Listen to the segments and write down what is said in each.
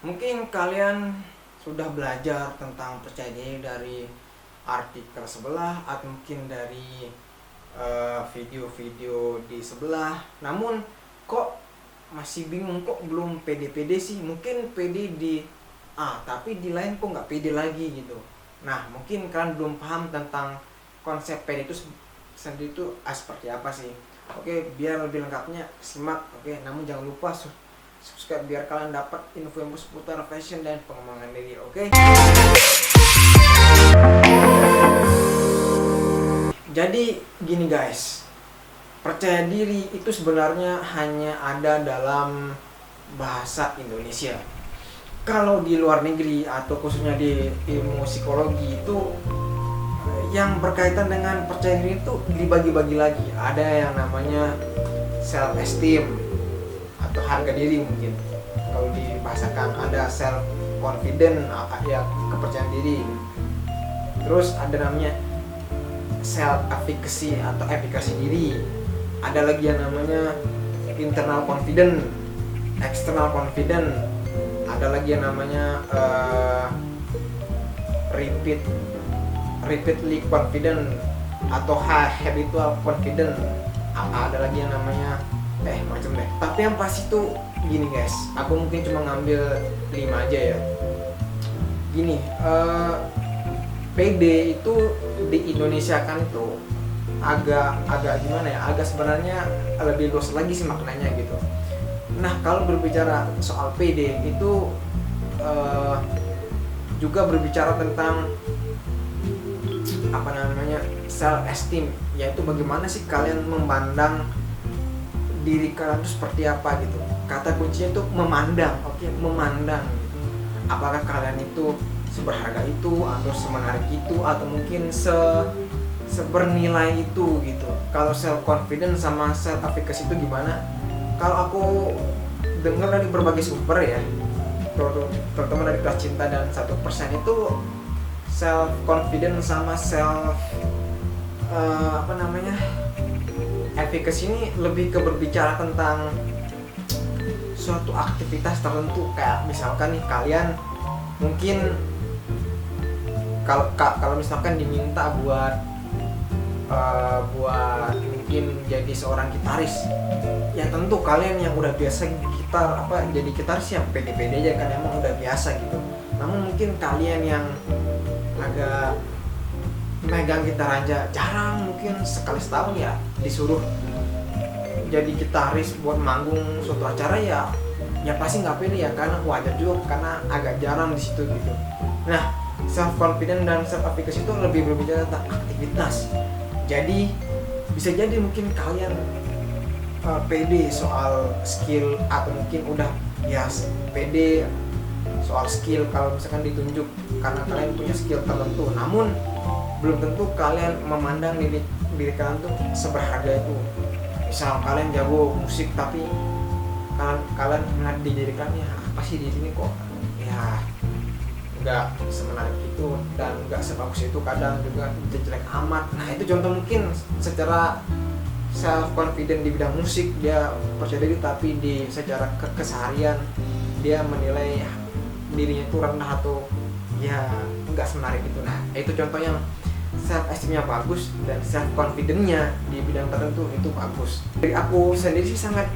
Mungkin kalian sudah belajar tentang percaya diri dari artikel sebelah atau mungkin dari video-video di sebelah. Namun kok masih bingung, kok belum pede-pede sih? Mungkin pede di A, tapi di lain kok nggak pede lagi gitu. Nah, mungkin kalian belum paham tentang konsep pede itu sendiri itu seperti apa sih. Oke, biar lebih lengkapnya simak. Oke, namun jangan lupa subscribe biar kalian dapat info-info seputar fashion dan pengembangan diri. Oke. Jadi gini guys, percaya diri itu sebenarnya hanya ada dalam bahasa Indonesia. Kalau di luar negeri atau khususnya di ilmu psikologi itu yang berkaitan dengan percaya diri itu dibagi-bagi lagi. Ada yang namanya self esteem atau harga diri mungkin. Kalau dibahasakan ada self confident ya kepercayaan diri. Terus ada namanya self efficacy atau efikasi diri. Ada lagi yang namanya internal confident, external confident. Ada lagi yang namanya repeatedly confident atau habitual confident. Ada lagi yang namanya macam deh. Tapi yang pasti tuh gini guys, aku mungkin cuma ngambil 5 aja ya. Gini, PD itu di Indonesia kan itu agak gimana ya, agak sebenarnya lebih luas lagi sih maknanya gitu. Nah, kalau berbicara soal PD itu juga berbicara tentang apa namanya self esteem, yaitu bagaimana sih kalian memandang diri kalian itu seperti apa gitu. Kata kuncinya itu memandang, oke, memandang gitu. Apakah kalian itu seberharga itu atau semenarik itu atau mungkin sebernilai itu gitu. Kalau self confidence sama self efficacy itu gimana? Kalau aku dengar dari berbagai sumber ya, terutama dari Kelas Cinta dan 1% itu self confidence sama self efficacy ini lebih ke berbicara tentang suatu aktivitas tertentu. Kayak misalkan nih kalian mungkin kalau misalkan diminta buat mungkin jadi seorang gitaris, ya tentu kalian yang udah biasa jadi gitaris ya pede-pede aja kan, emang udah biasa gitu. Namun mungkin kalian yang agak megang gitar aja jarang, mungkin sekali setahun ya disuruh jadi gitaris buat manggung suatu acara, ya pasti nggak pede ya, karena wajar juga karena agak jarang di situ gitu. Nah, self confidence dan self efficacy itu lebih berbicara tentang aktivitas. Jadi bisa jadi mungkin kalian pede soal skill atau mungkin udah ya pede soal skill kalau misalkan ditunjuk karena kalian punya skill tertentu. Namun belum tentu kalian memandang diri kalian tuh seberharga itu. Misal kalian jago musik tapi kalian melihat di diri kalian, ya apa sih di sini kok ya nggak semenarik itu dan nggak sebagus itu, kadang juga jelek amat. Nah, itu contoh mungkin secara self confident di bidang musik dia percaya diri, tapi di secara keseharian dia menilai dirinya itu rendah atau ya nggak semenarik itu. Nah, itu contohnya self esteemnya bagus dan self confidentnya di bidang tertentu itu bagus. Dari aku sendiri sih sangat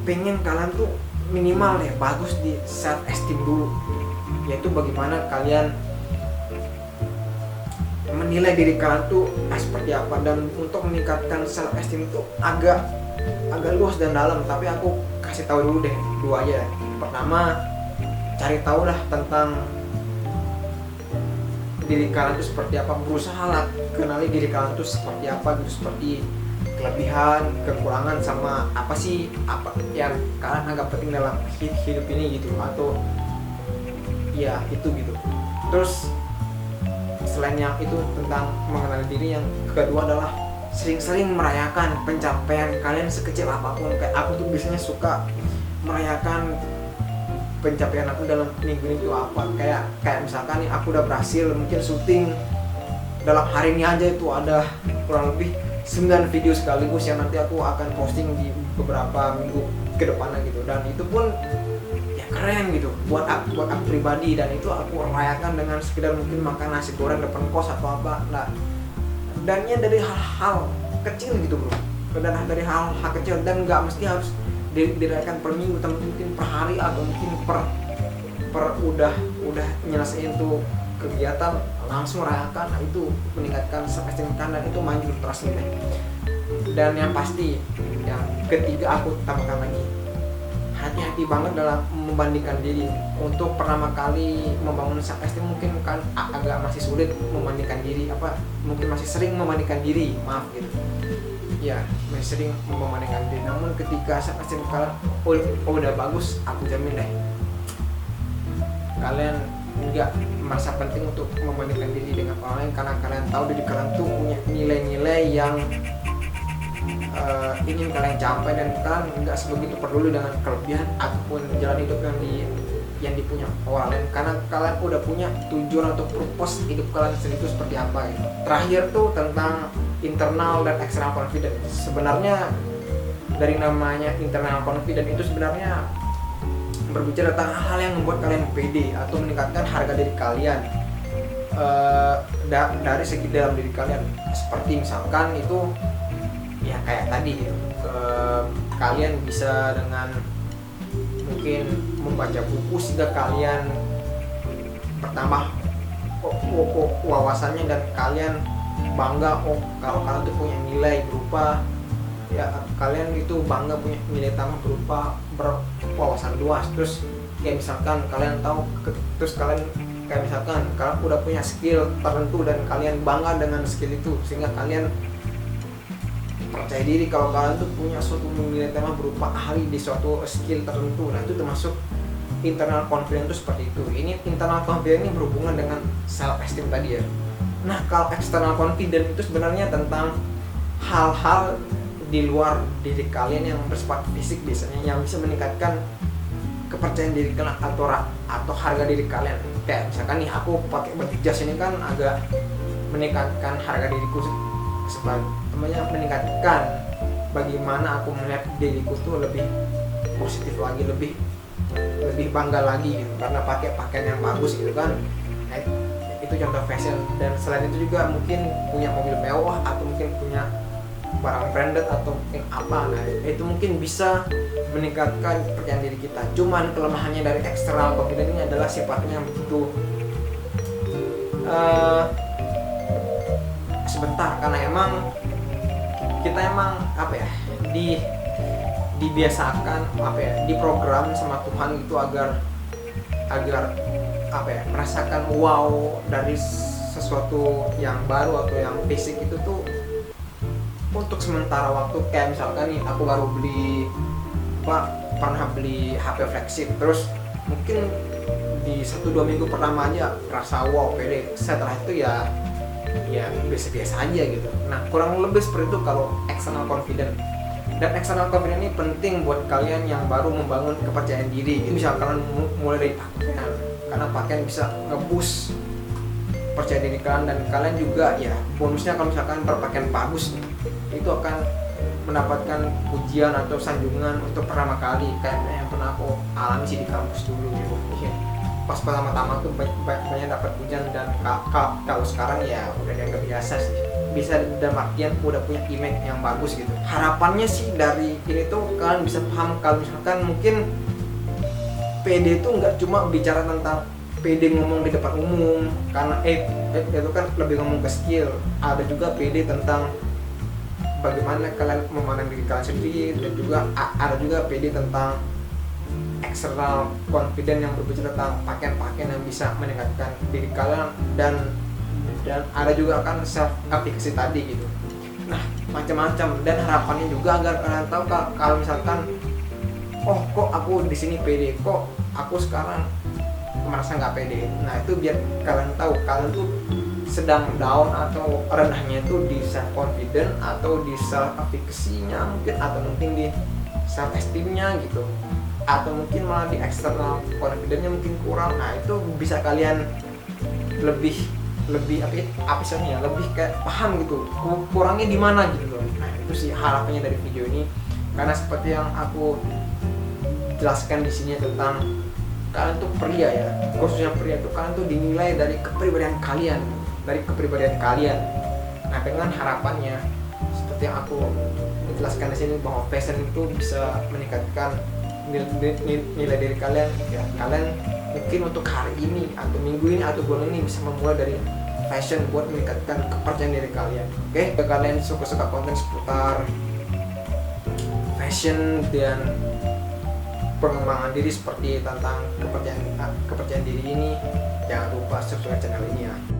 pengen kalian tuh minimal ya bagus di self esteem dulu, yaitu bagaimana kalian menilai diri kalian tuh seperti apa. Dan untuk meningkatkan self esteem itu agak luas dan dalam, tapi aku kasih tahu dulu deh 2 aja. Pertama, cari tahu lah tentang diri kalian itu seperti apa, berusaha lah kenali diri kalian itu seperti apa gitu, seperti kelebihan, kekurangan, sama apa sih apa yang kalian anggap penting dalam hidup ini gitu, atau ya itu gitu. Terus selain yang itu tentang mengenali diri, yang kedua adalah sering-sering merayakan pencapaian kalian sekecil apapun. Kayak aku tuh biasanya suka merayakan pencapaian aku dalam minggu ini itu apa. Kayak misalkan nih aku udah berhasil mungkin syuting dalam hari ini aja itu ada kurang lebih 9 video sekaligus yang nanti aku akan posting di beberapa minggu ke depannya gitu. Dan itu pun keren gitu buat aku pribadi, dan itu aku rayakan dengan sekedar mungkin makan nasi goreng depan kos atau apa. Nah, dannya dari hal-hal kecil gitu bro, dan dari hal-hal kecil, dan nggak mesti harus dirayakan per minggu, tapi mungkin per hari atau mungkin per udah nyelesain tuh kegiatan langsung rayakan. Nah, itu meningkatkan self-esteem kan, dan itu maju terus nih. Dan yang pasti yang ketiga aku tambahkan lagi, hati-hati banget dalam membandingkan diri. Untuk pertama kali membangun self-esteem mungkin kan agak masih sulit membandingkan diri, mungkin masih sering membandingkan diri, maaf gitu ya, masih sering membandingkan diri. Namun ketika self-esteem kalian udah bagus, aku jamin deh kalian nggak merasa penting untuk membandingkan diri dengan orang lain, karena kalian tahu diri kalian tuh punya nilai-nilai yang ingin kalian capai, dan kalian nggak sebegitu peduli dengan kelebihan ataupun jalan hidup yang dipunya orang lain, karena kalian udah punya tujuan atau purpose hidup kalian sendiri itu seperti apa gitu. Terakhir tuh tentang internal dan external confidence. Sebenarnya dari namanya internal confidence itu sebenarnya berbicara tentang hal yang membuat kalian pede atau meningkatkan harga diri kalian dari segi dalam diri kalian. Seperti misalkan itu ya kayak tadi gitu, kalian bisa dengan mungkin membaca buku sehingga kalian bertambah wawasannya, dan kalian bangga kalau kalian tuh punya nilai berupa ya, kalian itu bangga punya nilai tambah berupa berwawasan luas. Terus kayak misalkan kalian tahu, terus kalian kayak misalkan kalian udah punya skill tertentu dan kalian bangga dengan skill itu, sehingga kalian percaya diri kalau kalian tuh punya suatu nilai tambah berupa ahli di suatu skill tertentu. Nah, itu termasuk internal confidence itu seperti itu. Ini internal confidence ini berhubungan dengan self esteem tadi ya. Nah, kalau external confidence itu sebenarnya tentang hal-hal di luar diri kalian yang bersifat fisik biasanya, yang bisa meningkatkan kepercayaan diri kalian atau harga diri kalian. Kayak misalkan nih, aku pakai baju jas ini kan agak meningkatkan harga diriku, meningkatkan bagaimana aku melihat diriku tuh lebih positif lagi, lebih bangga lagi gitu, karena pakai pakaian yang bagus gitu kan. Nah, itu contoh fashion. Dan selain itu juga mungkin punya mobil mewah atau mungkin punya barang branded atau mungkin apa. Nah, itu mungkin bisa meningkatkan kepercayaan diri kita. Cuman kelemahannya dari external confidence ini adalah sifatnya begitu sebentar, karena emang kita dibiasakan diprogram sama Tuhan itu agar merasakan wow dari sesuatu yang baru atau yang basic itu tuh untuk sementara waktu. Kayak misalkan nih, aku baru pernah beli HP flagship, terus mungkin di 1-2 minggu pertama aja rasa wow pede, setelah itu ya biasa-biasa aja gitu. Nah, kurang lebih seperti itu kalau external confidence. Dan external confidence ini penting buat kalian yang baru membangun kepercayaan diri gitu. Misal kalian mulai dari pakaian, karena pakaian bisa nge-boost percaya diri kalian, dan kalian juga ya bonusnya kalau misalkan berpakaian bagus nih, itu akan mendapatkan pujian atau sanjungan untuk pertama kali, kayak yang pernah aku alami sih di kampus dulu gitu. Pas pertama-tama tuh banyak dapat pujian, dan kalau sekarang ya udah dianggap biasa sih, bisa dalam artian udah punya image yang bagus gitu. Harapannya sih dari ini tuh kalian bisa paham kalau misalkan mungkin PD itu nggak cuma bicara tentang PD ngomong di depan umum, karena itu kan lebih ngomong ke skill. Ada juga PD tentang bagaimana kalian memandang diri kalian sendiri, dan juga ada juga PD tentang external confidence yang berbicara tentang pakaian-pakaian yang bisa meningkatkan diri kalian, dan ada juga kan self efficacy tadi gitu. Nah, macam-macam. Dan harapannya juga agar kalian tahu kalau misalkan kok aku di sini pede, kok aku sekarang merasa nggak pede. Nah, itu biar kalian tahu kalian tuh sedang down atau rendahnya itu di self confidence atau di self efficacy-nya mungkin, atau mungkin di self esteem-nya gitu, atau mungkin malah di external confidence-nya mungkin kurang. Nah, itu bisa kalian lebih lebih kayak paham gitu kurangnya di mana gitu loh. Nah, itu sih harapannya dari video ini, karena seperti yang aku jelaskan di sini tentang kalian tuh pria ya, khususnya pria tuh kalian tuh dinilai dari kepribadian kalian, nah dengan harapannya seperti yang aku menjelaskan di sini bahwa fashion itu bisa meningkatkan nilai diri kalian ya. Kalian mungkin untuk hari ini atau minggu ini atau bulan ini bisa memulai dari fashion buat meningkatkan kepercayaan diri kalian. Oke, jika kalian suka konten seputar fashion dan pengembangan diri seperti tentang kepercayaan diri ini, jangan lupa subscribe channel ini ya.